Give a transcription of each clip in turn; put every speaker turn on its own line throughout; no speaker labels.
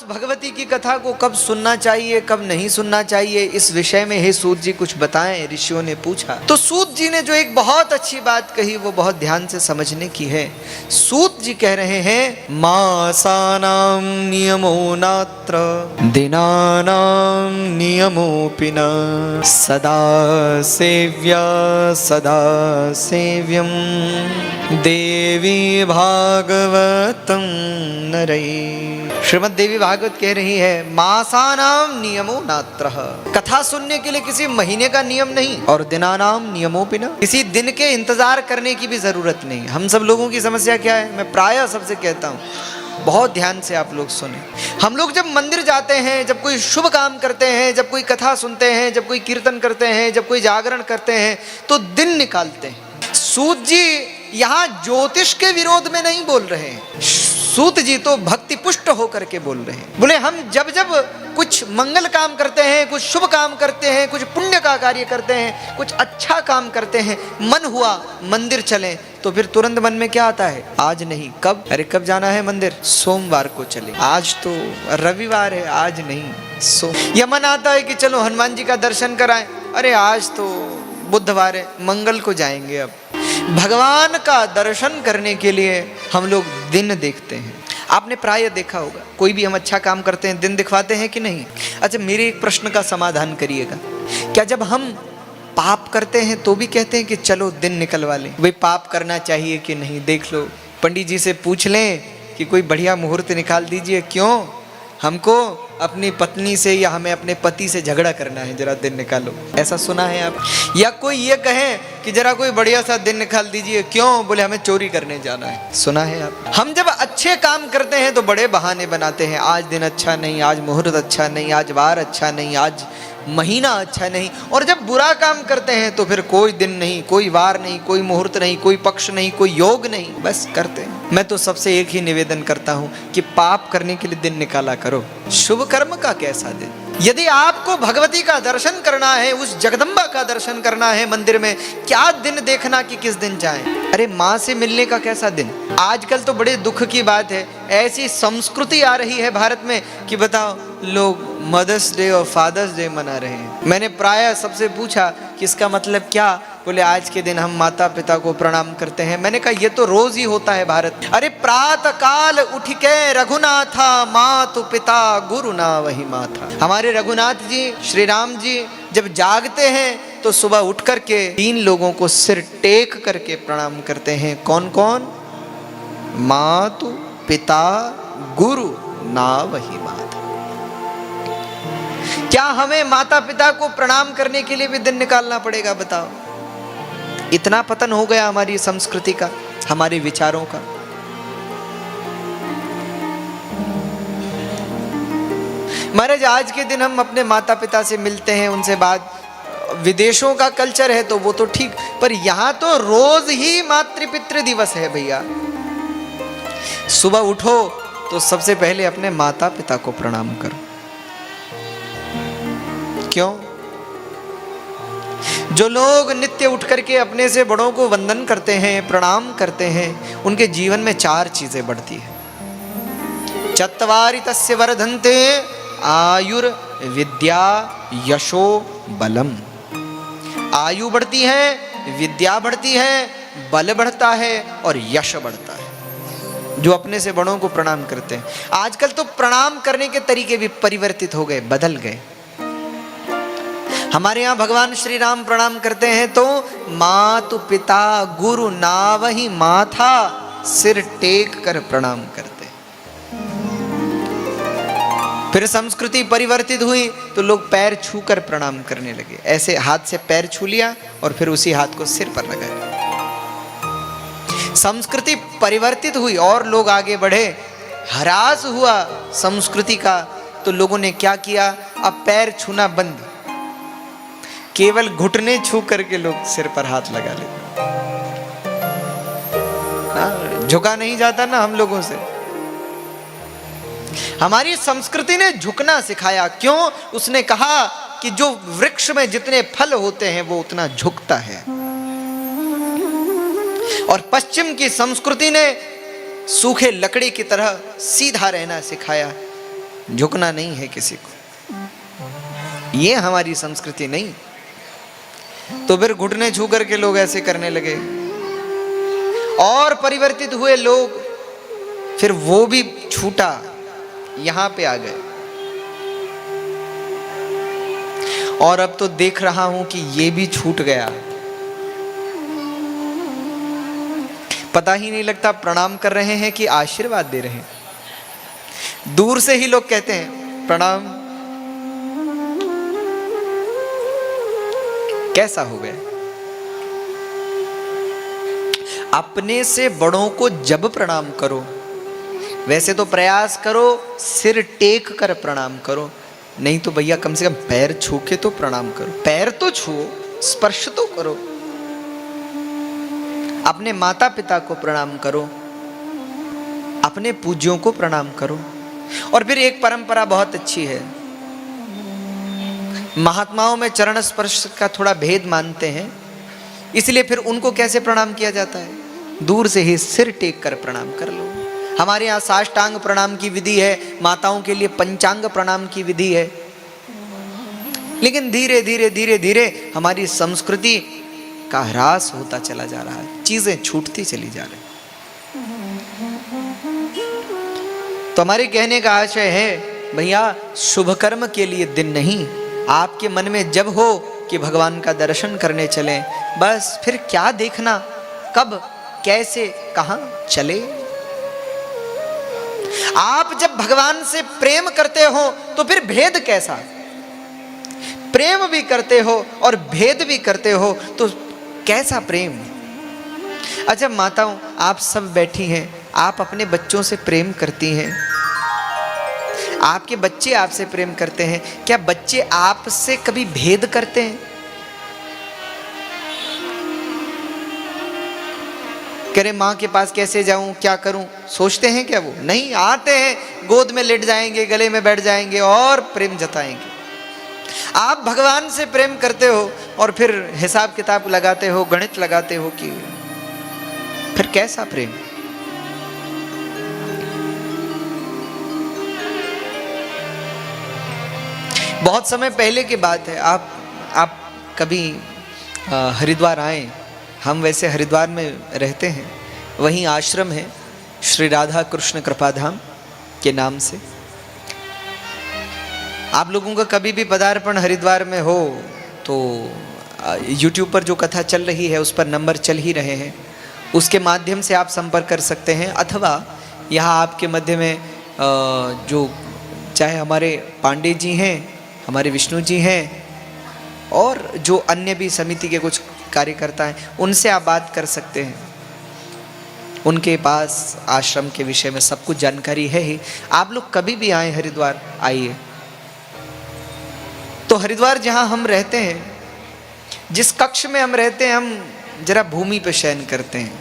भगवती की कथा को कब सुनना चाहिए कब नहीं सुनना चाहिए, इस विषय में हे सूत जी कुछ बताएं, ऋषियों ने पूछा। तो सूत जी ने जो एक बहुत अच्छी बात कही वो बहुत ध्यान से समझने की है। सूत जी कह रहे हैं, मासानां नियमो नात्र दिनानां नियमोऽपि न सदा सेव्या सदा सेव्यम देवी भागवतम नरै। श्रीमद् देवी भागवत कह रही है, मासानाम नियमो नात्र, कथा सुनने के लिए किसी महीने का नियम नहीं और दिनानाम नियमोऽपि न, किसी दिन के इंतजार करने की भी जरूरत नहीं। हम सब लोगों की समस्या क्या है, मैं प्रायः सबसे कहता हूँ, बहुत ध्यान से आप लोग सुने। हम लोग जब मंदिर जाते हैं, जब कोई शुभ काम करते हैं, जब कोई कथा सुनते हैं, जब कोई कीर्तन करते हैं, जब कोई जागरण करते हैं, तो दिन निकालते हैं। सूत जी यहाँ ज्योतिष के विरोध में नहीं बोल रहे हैं, सूत जी तो भक्ति पुष्ट होकर के बोल रहे हैं। बोले हम जब जब कुछ मंगल काम करते हैं, कुछ शुभ काम करते हैं, कुछ पुण्य का कार्य करते हैं, कुछ अच्छा काम करते हैं, मन हुआ मंदिर चलें, तो फिर तुरंत मन में क्या आता है, आज नहीं कब, अरे कब जाना है मंदिर, सोमवार को चले, आज तो रविवार है आज नहीं या मन आता है कि चलो हनुमान जी का दर्शन कराएं, अरे आज तो बुधवार है मंगल को जाएंगे। अब भगवान का दर्शन करने के लिए हम लोग दिन देखते हैं। आपने प्राय देखा होगा, कोई भी हम अच्छा काम करते हैं दिन दिखवाते हैं कि नहीं। अच्छा, मेरे एक प्रश्न का समाधान करिएगा, क्या जब हम पाप करते हैं तो भी कहते हैं कि चलो दिन निकलवा लें, भाई पाप करना चाहिए कि नहीं, देख लो पंडित जी से पूछ लें कि कोई बढ़िया मुहूर्त निकाल दीजिए, क्यों हमको अपनी पत्नी से या हमें अपने पति से झगड़ा करना है, जरा दिन निकालो, ऐसा सुना है आप। या कोई ये कहे कि जरा कोई बढ़िया सा दिन निकाल दीजिए, क्यों, बोले हमें चोरी करने जाना है, सुना है आप। हम जब अच्छे काम करते हैं तो बड़े बहाने बनाते हैं, आज दिन अच्छा नहीं, आज मुहूर्त अच्छा नहीं, आज वार अच्छा नहीं, आज महीना अच्छा नहीं। और जब बुरा काम करते हैं तो फिर कोई दिन नहीं, कोई वार नहीं, कोई मुहूर्त नहीं, कोई पक्ष नहीं, कोई योग नहीं, बस करते हैं। मैं तो सबसे एक ही निवेदन करता हूं कि पाप करने के लिए दिन निकाला करो, शुभ कर्म का कैसा दिन। यदि आपको भगवती का दर्शन करना है, उस जगदम्बा का दर्शन करना है मंदिर में, क्या दिन देखना कि किस दिन जाएं। अरे माँ से मिलने का कैसा दिन। आजकल तो बड़े दुख की बात है, ऐसी संस्कृति आ रही है भारत में कि बताओ लोग मदर्स डे और फादर्स डे मना रहे हैं। मैंने प्रायः सबसे पूछा कि इसका मतलब क्या, बोले आज के दिन हम माता पिता को प्रणाम करते हैं। मैंने कहा ये तो रोज ही होता है भारत। अरे प्रातः काल उठ के रघुनाथा मातु पिता गुरु ना वही माथा। हमारे रघुनाथ जी श्री राम जी जब जागते हैं तो सुबह उठ करके 3 लोगों को सिर टेक करके प्रणाम करते हैं। कौन कौन, मातु पिता गुरु ना वही माता। क्या हमें माता पिता को प्रणाम करने के लिए भी दिन निकालना पड़ेगा, बताओ। इतना पतन हो गया हमारी संस्कृति का, हमारे विचारों का। महाराज आज के दिन हम अपने माता पिता से मिलते हैं, उनसे बात, विदेशों का कल्चर है तो वो तो ठीक, पर यहां तो रोज ही मातृपितृ दिवस है भैया। सुबह उठो तो सबसे पहले अपने माता पिता को प्रणाम करो। क्यों? जो लोग नित्य उठ करके अपने से बड़ों को वंदन करते हैं, प्रणाम करते हैं, उनके जीवन में 4 चीजें बढ़ती है। चत्वारि तस्य वर्धन्ते आयुर विद्या यशो बलम। आयु बढ़ती है, विद्या बढ़ती है, बल बढ़ता है और यश बढ़ता है। जो अपने से बड़ों को प्रणाम करते हैं। आजकल तो प्रणाम करने के तरीके भी परिवर्तित हो गए, बदल गए। हमारे यहाँ भगवान श्री राम प्रणाम करते हैं तो मातु पिता गुरु नावहि माथा, सिर टेक कर प्रणाम करते। फिर संस्कृति परिवर्तित हुई तो लोग पैर छू कर प्रणाम करने लगे। ऐसे हाथ से पैर छू लिया और फिर उसी हाथ को सिर पर लगा लिया। संस्कृति परिवर्तित हुई और लोग आगे बढ़े, ह्रास हुआ संस्कृति का, तो लोगों ने क्या किया, अब पैर छूना बंद, केवल घुटने छू करके लोग सिर पर हाथ लगा लेते। झुका नहीं जाता ना हम लोगों से। हमारी संस्कृति ने झुकना सिखाया। क्यों? उसने कहा कि जो वृक्ष में जितने फल होते हैं वो उतना झुकता है। और पश्चिम की संस्कृति ने सूखे लकड़ी की तरह सीधा रहना सिखाया। झुकना नहीं है किसी को, ये हमारी संस्कृति नहीं। तो फिर घुटने छू करके लोग ऐसे करने लगे और परिवर्तित हुए लोग, फिर वो भी छूटा, यहां पे आ गए। और अब तो देख रहा हूं कि ये भी छूट गया, पता ही नहीं लगता प्रणाम कर रहे हैं कि आशीर्वाद दे रहे हैं। दूर से ही लोग कहते हैं प्रणाम, कैसा हो गया। अपने से बड़ों को जब प्रणाम करो, वैसे तो प्रयास करो सिर टेक कर प्रणाम करो, नहीं तो भैया कम से कम पैर छू के तो प्रणाम करो। पैर तो छुओ, स्पर्श तो करो। अपने माता पिता को प्रणाम करो, अपने पूज्यों को प्रणाम करो। और फिर एक परंपरा बहुत अच्छी है, महात्माओं में चरण स्पर्श का थोड़ा भेद मानते हैं, इसलिए फिर उनको कैसे प्रणाम किया जाता है, दूर से ही सिर टेक कर प्रणाम कर लो। हमारे यहाँ साष्टांग प्रणाम की विधि है, माताओं के लिए पंचांग प्रणाम की विधि है। लेकिन धीरे धीरे धीरे धीरे हमारी संस्कृति का ह्रास होता चला जा रहा है, चीजें छूटती चली जा रही। तो हमारे कहने का आशय है भैया, शुभ कर्म के लिए दिन नहीं, आपके मन में जब हो कि भगवान का दर्शन करने चलें, बस फिर क्या देखना, कब कैसे कहां चले। आप जब भगवान से प्रेम करते हो तो फिर भेद कैसा, प्रेम भी करते हो और भेद भी करते हो तो कैसा प्रेम। अच्छा माताओं, आप सब बैठी हैं, आप अपने बच्चों से प्रेम करती हैं, आपके बच्चे आपसे प्रेम करते हैं, क्या बच्चे आपसे कभी भेद करते हैं? कह रहे माँ के पास कैसे जाऊं, क्या करूं, सोचते हैं क्या? वो नहीं, आते हैं, गोद में लेट जाएंगे, गले में बैठ जाएंगे और प्रेम जताएंगे। आप भगवान से प्रेम करते हो और फिर हिसाब किताब लगाते हो, गणित लगाते हो कि फिर कैसा प्रेम। बहुत समय पहले की बात है, आप कभी हरिद्वार आए, हम वैसे हरिद्वार में रहते हैं, वहीं आश्रम है श्री राधा कृष्ण कृपाधाम के नाम से। आप लोगों का कभी भी पदार्पण हरिद्वार में हो तो YouTube पर जो कथा चल रही है उस पर नंबर चल ही रहे हैं, उसके माध्यम से आप संपर्क कर सकते हैं। अथवा यहाँ आपके मध्य में जो चाहे हमारे पांडे जी हैं, हमारे विष्णु जी हैं और जो अन्य भी समिति के कुछ कार्यकर्ता हैं, उनसे आप बात कर सकते हैं। उनके पास आश्रम के विषय में सब कुछ जानकारी है ही। आप लोग कभी भी आए हरिद्वार, आइए। तो हरिद्वार जहाँ हम रहते हैं, जिस कक्ष में हम रहते हैं, हम जरा भूमि पर शयन करते हैं,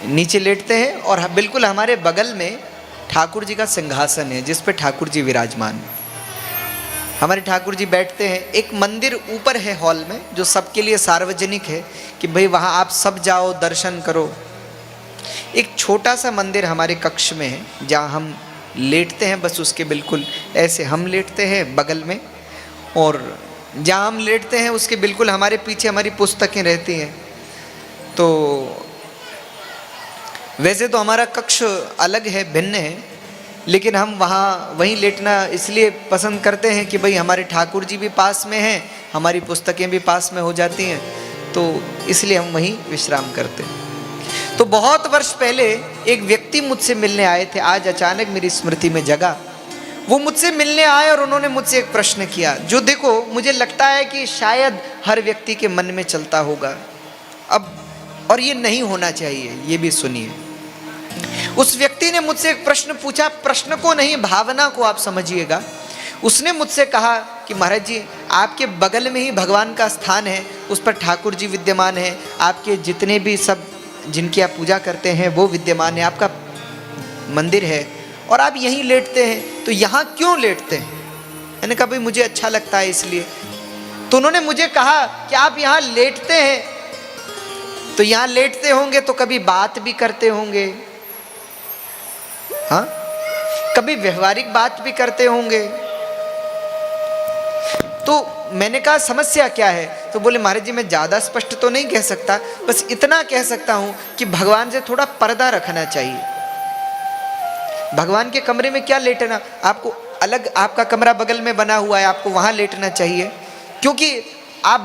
नीचे लेटते हैं और बिल्कुल हमारे बगल में ठाकुर जी का सिंहासन है जिस पे ठाकुर जी विराजमान है। हमारे ठाकुर जी बैठते हैं। एक मंदिर ऊपर है हॉल में जो सबके लिए सार्वजनिक है कि भाई वहाँ आप सब जाओ, दर्शन करो। एक छोटा सा मंदिर हमारे कक्ष में है जहाँ हम लेटते हैं, बस उसके बिल्कुल ऐसे हम लेटते हैं बगल में, और जहाँ हम लेटते हैं उसके बिल्कुल हमारे पीछे हमारी पुस्तकें रहती हैं। तो वैसे तो हमारा कक्ष अलग है, भिन्न है, लेकिन हम वहीं लेटना इसलिए पसंद करते हैं कि भाई हमारे ठाकुर जी भी पास में हैं, हमारी पुस्तकें भी पास में हो जाती हैं, तो इसलिए हम वहीं विश्राम करते हैं। तो बहुत वर्ष पहले एक व्यक्ति मुझसे मिलने आए थे, आज अचानक मेरी स्मृति में जगा। वो मुझसे मिलने आए और उन्होंने मुझसे एक प्रश्न किया जो देखो मुझे लगता है कि शायद हर व्यक्ति के मन में चलता होगा अब, और ये नहीं होना चाहिए, ये भी सुनिए। उस व्यक्ति ने मुझसे एक प्रश्न पूछा, प्रश्न को नहीं भावना को आप समझिएगा। उसने मुझसे कहा कि महाराज जी, आपके बगल में ही भगवान का स्थान है, उस पर ठाकुर जी विद्यमान है, आपके जितने भी सब जिनकी आप पूजा करते हैं वो विद्यमान है, आपका मंदिर है और आप यहीं लेटते हैं, तो यहाँ क्यों लेटते हैं? मैंने कहा भाई मुझे अच्छा लगता है इसलिए। तो उन्होंने मुझे कहा कि आप यहाँ लेटते हैं तो यहाँ लेटते होंगे तो कभी बात भी करते होंगे, हाँ? कभी व्यवहारिक बात भी करते होंगे। तो मैंने कहा समस्या क्या है? तो बोले महाराज जी मैं ज़्यादा स्पष्ट तो नहीं कह सकता, बस इतना कह सकता हूँ कि भगवान से थोड़ा पर्दा रखना चाहिए। भगवान के कमरे में क्या लेटना, आपको अलग आपका कमरा बगल में बना हुआ है, आपको वहाँ लेटना चाहिए, क्योंकि आप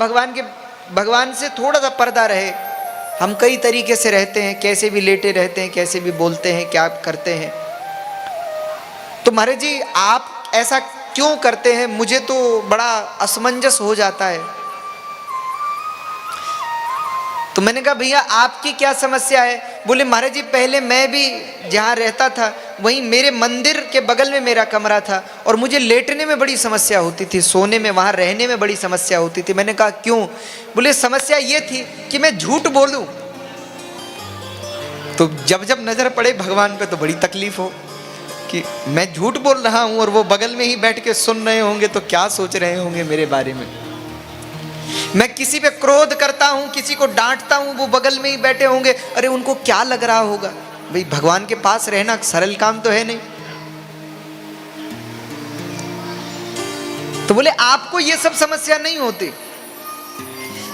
भगवान से थोड़ा सा पर्दा रहे। हम कई तरीके से रहते हैं, कैसे भी लेटे रहते हैं, कैसे भी बोलते हैं, क्या करते हैं। तो महाराज जी आप ऐसा क्यों करते हैं, मुझे तो बड़ा असमंजस हो जाता है। तो मैंने कहा भैया आपकी क्या समस्या है? बोले महाराज जी पहले मैं भी जहाँ रहता था वहीं मेरे मंदिर के बगल में मेरा कमरा था और मुझे लेटने में बड़ी समस्या होती थी, सोने में, वहाँ रहने में बड़ी समस्या होती थी। मैंने कहा क्यों? बोले समस्या ये थी कि मैं झूठ बोलूं तो जब जब नजर पड़े भगवान पे तो बड़ी तकलीफ हो कि मैं झूठ बोल रहा हूं और वो बगल में ही बैठ के सुन रहे होंगे तो क्या सोच रहे होंगे मेरे बारे में। मैं किसी पे क्रोध करता हूं, किसी को डांटता हूं, वो बगल में ही बैठे होंगे, अरे उनको क्या लग रहा होगा। भाई भगवान के पास रहना सरल काम तो है नहीं। तो बोले आपको ये सब समस्या नहीं होती।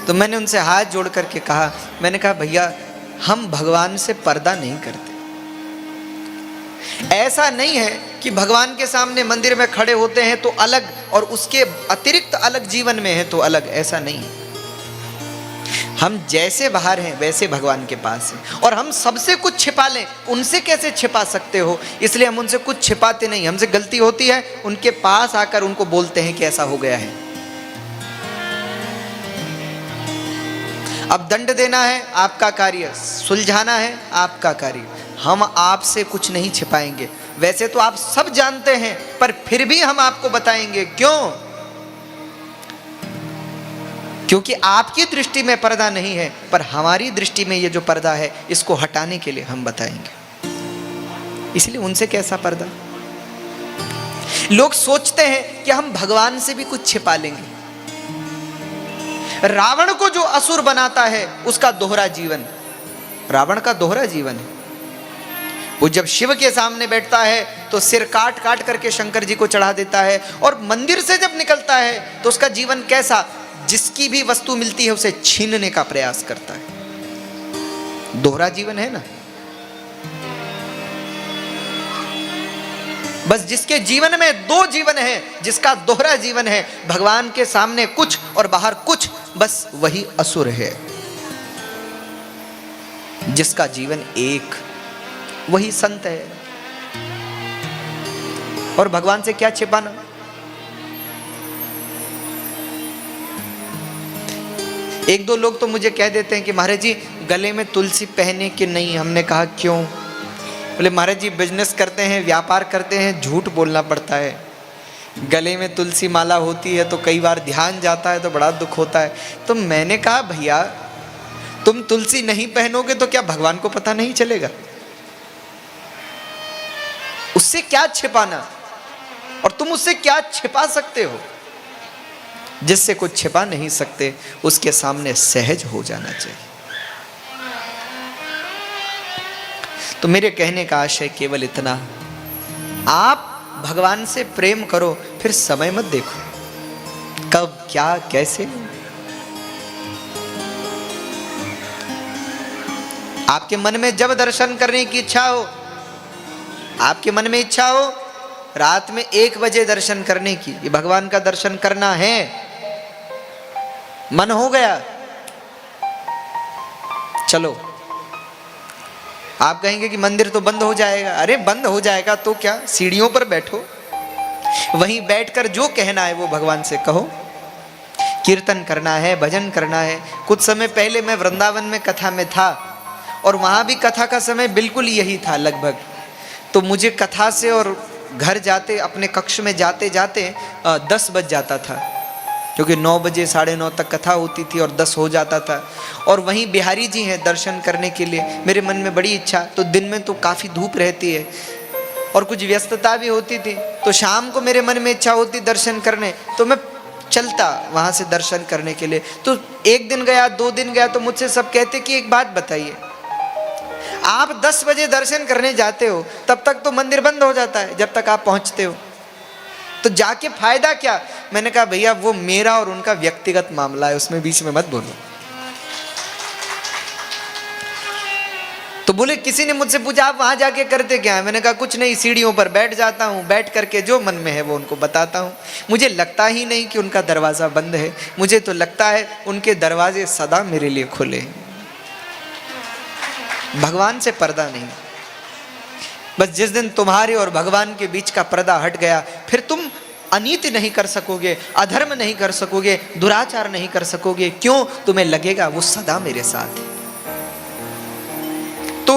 तो मैंने उनसे हाथ जोड़ करके कहा, मैंने कहा भैया हम भगवान से पर्दा नहीं करते। ऐसा नहीं है कि भगवान के सामने मंदिर में खड़े होते हैं तो अलग और उसके अतिरिक्त अलग जीवन में है तो अलग, ऐसा नहीं है। हम जैसे बाहर हैं वैसे भगवान के पास हैं और हम सबसे कुछ छिपा लें, उनसे कैसे छिपा सकते हो? इसलिए हम उनसे कुछ छिपाते नहीं। हमसे गलती होती है, उनके पास आकर उनको बोलते हैं कि ऐसा हो गया है। अब दंड देना है आपका कार्य, सुलझाना है आपका कार्य। हम आपसे कुछ नहीं छिपाएंगे। वैसे तो आप सब जानते हैं पर फिर भी हम आपको बताएंगे। क्यों? क्योंकि आपकी दृष्टि में पर्दा नहीं है, पर हमारी दृष्टि में ये जो पर्दा है इसको हटाने के लिए हम बताएंगे। इसलिए उनसे कैसा पर्दा? लोग सोचते हैं कि हम भगवान से भी कुछ छिपा लेंगे। रावण को जो असुर बनाता है उसका दोहरा जीवन, रावण का दोहरा जीवन है। वो जब शिव के सामने बैठता है तो सिर काट काट करके शंकर जी को चढ़ा देता है, और मंदिर से जब निकलता है तो उसका जीवन कैसा? जिसकी भी वस्तु मिलती है उसे छीनने का प्रयास करता है। दोहरा जीवन है ना। बस जिसके जीवन में दो जीवन है, जिसका दोहरा जीवन है, भगवान के सामने कुछ और बाहर कुछ, बस वही असुर है। जिसका जीवन एक, वही संत है। और भगवान से क्या छिपाना? एक दो लोग तो मुझे कह देते हैं कि महाराज जी गले में तुलसी पहने कि नहीं। हमने कहा क्यों? बोले महाराज जी बिजनेस करते हैं, व्यापार करते हैं, झूठ बोलना पड़ता है। गले में तुलसी माला होती है तो कई बार ध्यान जाता है तो बड़ा दुख होता है। तो मैंने कहा भैया तुम तुलसी नहीं पहनोगे तो क्या भगवान को पता नहीं चलेगा? उससे क्या छिपाना? और तुम उससे क्या छिपा सकते हो? जिससे कुछ छिपा नहीं सकते उसके सामने सहज हो जाना चाहिए। तो मेरे कहने का आशय केवल इतना, आप भगवान से प्रेम करो, फिर समय मत देखो कब क्या कैसे। आपके मन में जब दर्शन करने की इच्छा हो, आपके मन में इच्छा हो रात में 1 बजे दर्शन करने की, ये भगवान का दर्शन करना है, मन हो गया, चलो। आप कहेंगे कि मंदिर तो बंद हो जाएगा। अरे बंद हो जाएगा तो क्या, सीढ़ियों पर बैठो, वहीं बैठकर जो कहना है वो भगवान से कहो। कीर्तन करना है, भजन करना है। कुछ समय पहले मैं वृंदावन में कथा में था और वहाँ भी कथा का समय बिल्कुल यही था लगभग। तो मुझे कथा से और घर जाते, अपने कक्ष में जाते जाते 10 बज जाता था, क्योंकि 9 बजे 9:30 तक कथा होती थी और 10 हो जाता था। और वहीं बिहारी जी हैं दर्शन करने के लिए, मेरे मन में बड़ी इच्छा। तो दिन में तो काफ़ी धूप रहती है और कुछ व्यस्तता भी होती थी, तो शाम को मेरे मन में इच्छा होती दर्शन करने, तो मैं चलता वहाँ से दर्शन करने के लिए। तो 1 दिन गया, 2 दिन गया, तो मुझसे सब कहते कि एक बात बताइए, आप 10 बजे दर्शन करने जाते हो, तब तक तो मंदिर बंद हो जाता है जब तक आप पहुंचते हो, तो जाके फायदा क्या? मैंने कहा भैया वो मेरा और उनका व्यक्तिगत मामला है, उसमें बीच में मत बोलो। तो बोले किसी ने मुझसे पूछा आप वहां जाके करते क्या है? मैंने कहा कुछ नहीं, सीढ़ियों पर बैठ जाता हूँ, बैठ करके जो मन में है वो उनको बताता हूँ। मुझे लगता ही नहीं कि उनका दरवाज़ा बंद है, मुझे तो लगता है उनके दरवाजे सदा मेरे लिए खुले हैं। भगवान से पर्दा नहीं। बस जिस दिन तुम्हारे और भगवान के बीच का पर्दा हट गया, फिर तुम अनीति नहीं कर सकोगे, अधर्म नहीं कर सकोगे, दुराचार नहीं कर सकोगे। क्यों? तुम्हें लगेगा वो सदा मेरे साथ है। तो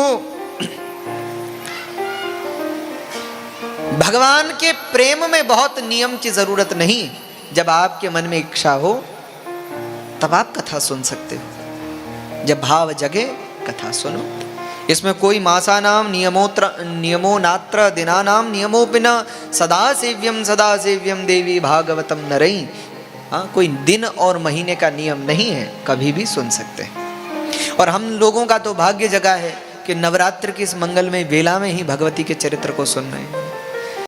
भगवान के प्रेम में बहुत नियम की जरूरत नहीं। जब आपके मन में इच्छा हो तब आप कथा सुन सकते हो, जब भाव जगे कथा सुनो। इसमें कोई मासानाम नियमो नात्र दिनानाम नियमोपिन सदा सेव्यम देवी भागवतम नरई। हाँ, कोई दिन और महीने का नियम नहीं है, कभी भी सुन सकते हैं। और हम लोगों का तो भाग्य जगा है कि नवरात्र की इस मंगलमय वेला में ही भगवती के चरित्र को सुन रहे हैं।